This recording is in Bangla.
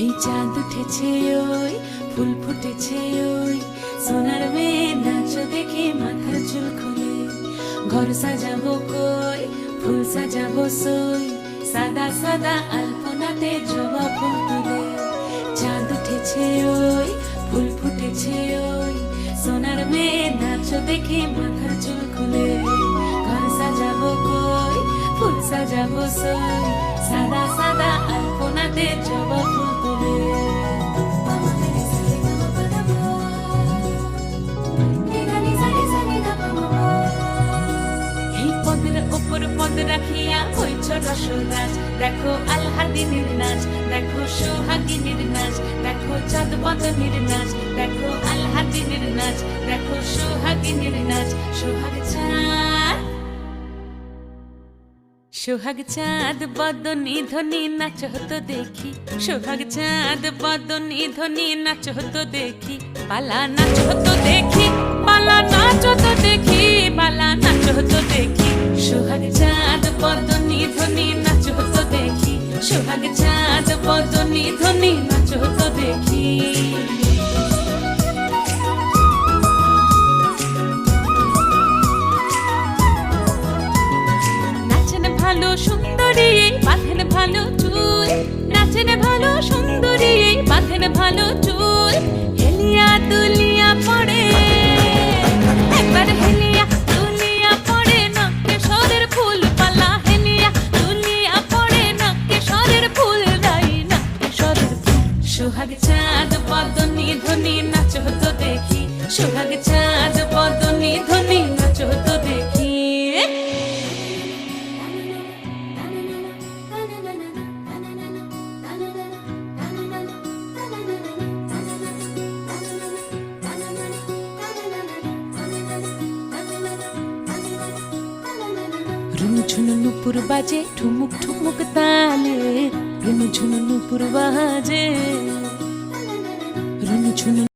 এই চাঁদ উঠেছে ওই ফুল ফুটেছে ওই সোনার মেয়ে নাচ দেখে মাথার চুল খুলে ঘর সাজাবো কই ফুল সাজাবো সই সাদা সাদা আলপনাতে জবা ফুল তুলে চাঁদ উঠেছে ওই ফুল ফুটেছে ওই সোনার মেয়ে নাচ দেখে মাথার চুল খুলে ঘর সাজাবো কই ফুল সাজাবো সই সাদা সাদা আলপনাতে জবা ফুল তুলে উপর পদ রাখিয়া হইছ রসরাজ দেখো আলহাদিনীর নাচ দেখো সোহাগিনীর নাচ দেখো চাঁদ বদনীর নাচ দেখো আলহাদিনীর নাচ দেখো সোহাগিনীর নাচ সোহাগ চাঁদ বদনী ধ্বনি নাচ হতো দেখি সোহাগ চাঁদ বদনী ধ্বনি নাচ হতো দেখি পালা নাচ হতো দেখি পালা নাচ হতো দেখি পালা নাচ হতো দেখি সোহাগ চাঁদ বদনী ধ্বনি নাচ হতো দেখি সোহাগ চাঁদ বদনী ধ্বনি নাচ হতো দেখি ভালো সুন্দরী বাঁধেন ভালো চুল নাচেন ভালো সুন্দরী বাঁধেন ভালো চুল হেলিয়া দুলিয়া পড়ে একবার হেলিয়া দুলিয়া পড়ে নকে সরের ফুল পালা হেলিয়া দুলিয়া পড়ে নকে সরের ফুল দাই নকে সরের ফুল সোহাগ চাঁদ বদনী ধ্বনি নাচ হতো দেখি সোহাগ চাঁদ বদনী ধ্বনি নাচ হতো দেখি ঝুনু নুপুর বাজে ঠুমুক ঠুমুক তালে ঝুনু নুপুর বাজে ঝুনু